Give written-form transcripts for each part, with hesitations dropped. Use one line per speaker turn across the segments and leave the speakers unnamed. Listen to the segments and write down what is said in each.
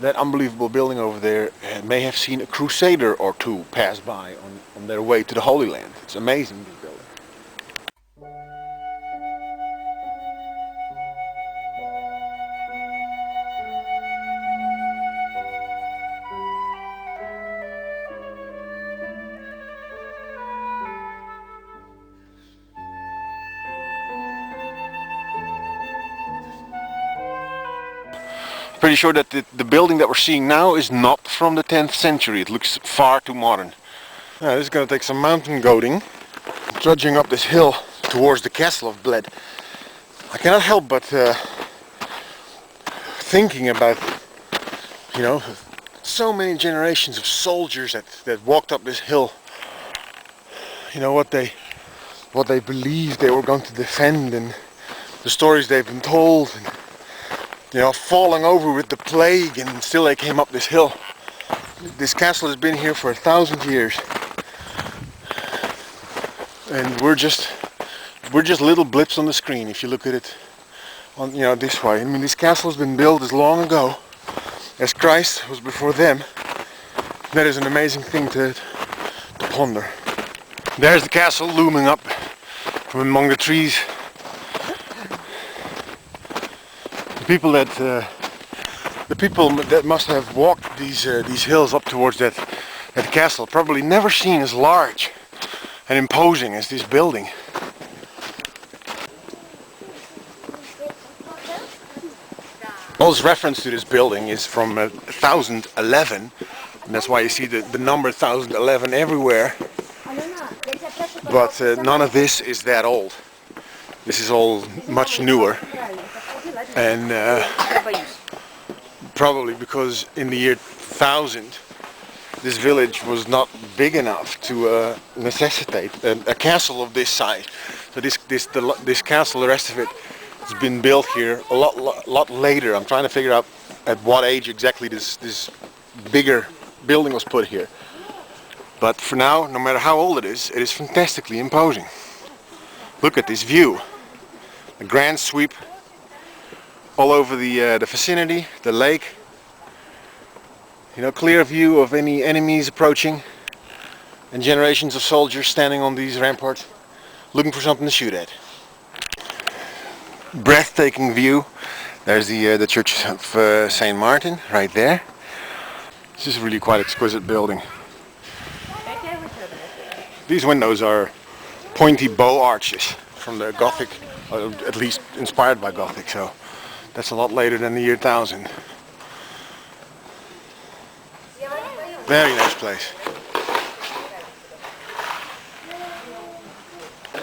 That unbelievable building over there may have seen a crusader or two pass by on their way to the Holy Land. It's amazing, this building. Pretty sure that the building that we're seeing now is not from the 10th century. It looks far too modern. This is going to take some mountain goading, trudging up this hill towards the castle of Bled. I cannot help but thinking about, you know, so many generations of soldiers that walked up this hill. You know, what they believed they were going to defend, and the stories they've been told, and, you know, falling over with the plague, and still they came up this hill. This castle has been here for 1,000 years, and we're just little blips on the screen if you look at it on, you know, this way. I mean, this castle has been built as long ago as Christ was before them. That is an amazing thing to ponder. There's the castle looming up from among the trees. The people that must have walked these hills up towards that castle probably never seen as large and imposing as this building. All this reference to this building is from 1011, and that's why you see the number 1011 everywhere. But none of this is that old. This is all much newer, and probably because in the year 1000 this village was not big enough to necessitate a castle of this size. So this castle, the rest of it, has been built here a lot later. I'm trying to figure out at what age exactly this bigger building was put here. But for now, no matter how old it is fantastically imposing. Look at this view. A grand sweep all over the vicinity, the lake. You know, clear view of any enemies approaching, and generations of soldiers standing on these ramparts looking for something to shoot at. Breathtaking view. There's the Church of St. Martin right there. This is really quite exquisite building. These windows are pointy bow arches from the Gothic, or at least inspired by Gothic, so that's a lot later than the year 1000. Very nice place.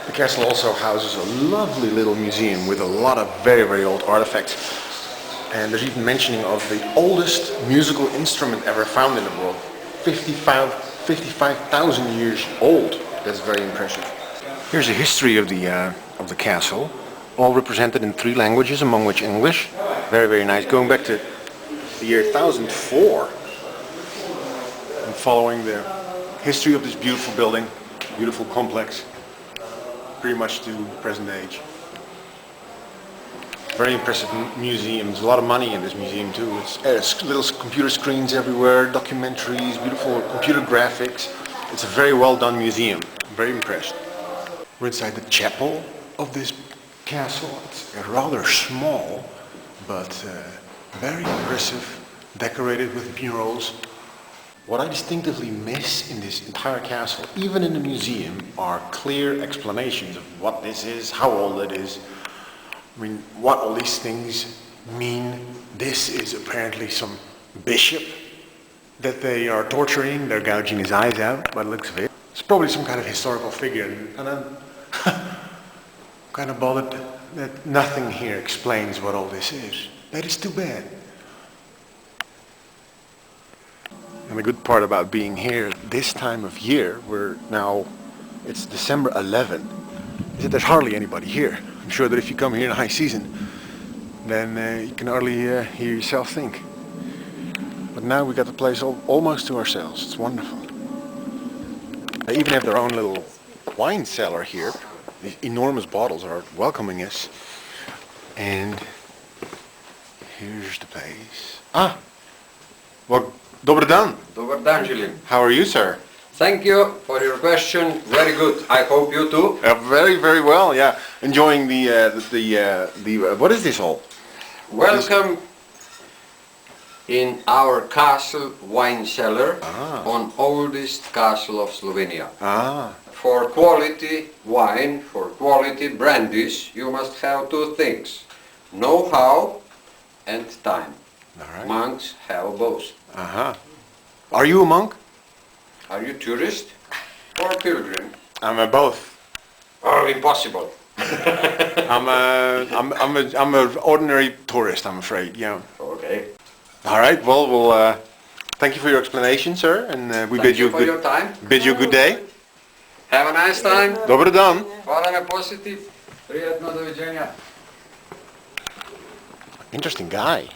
The castle also houses a lovely little museum with a lot of very, very old artifacts. And there's even mentioning of the oldest musical instrument ever found in the world. 55,000 years old. That's very impressive. Here's a history of the castle, all represented in 3 languages, among which English. Very, very nice. Going back to the year 1004. And following the history of this beautiful building, beautiful complex, pretty much to present age. Very impressive museum. There's a lot of money in this museum too. It's little computer screens everywhere, documentaries, beautiful computer graphics. It's a very well done museum. I'm very impressed. We're inside the chapel of this castle. It's rather small, but very impressive, decorated with murals. What I distinctively miss in this entire castle, even in the museum, are clear explanations of what this is, how old it is. I mean, what all these things mean. This is apparently some bishop that they are torturing. They're gouging his eyes out by the looks of it. It's probably some kind of historical figure, and I'm kind of bothered that nothing here explains what all this is. That is too bad. And the good part about being here this time of year, it's December 11, is that there's hardly anybody here. I'm sure that if you come here in high season, then you can hardly hear yourself think. But now we got the place almost to ourselves. It's wonderful. They even have their own little wine cellar here. These enormous bottles are welcoming us. And here's the place. Well, dobar dan.
Dobar dan, Julian.
How are you, sir?
Thank you for your question. Very good. I hope you too.
Very, very well. Yeah, enjoying the what is this all?
Welcome in our castle wine cellar on oldest castle of Slovenia.
Ah,
For quality wine, for quality brandies, you must have two things: know-how and time.
all right.
Monks have both.
Uh-huh. Are you a monk?
Are you tourist or pilgrim?
I'm a both.
Oh, impossible.
I'm a ordinary tourist, I'm afraid. Yeah.
Okay.
All right. Well, we'll thank you for your explanation, sir, and we
Thank
bid you
you for your
good
time.
bid you good day.
Have a nice time.
Dobar dan.
Hvala na posjeti. Prijatno, doviđenja.
Interesting guy.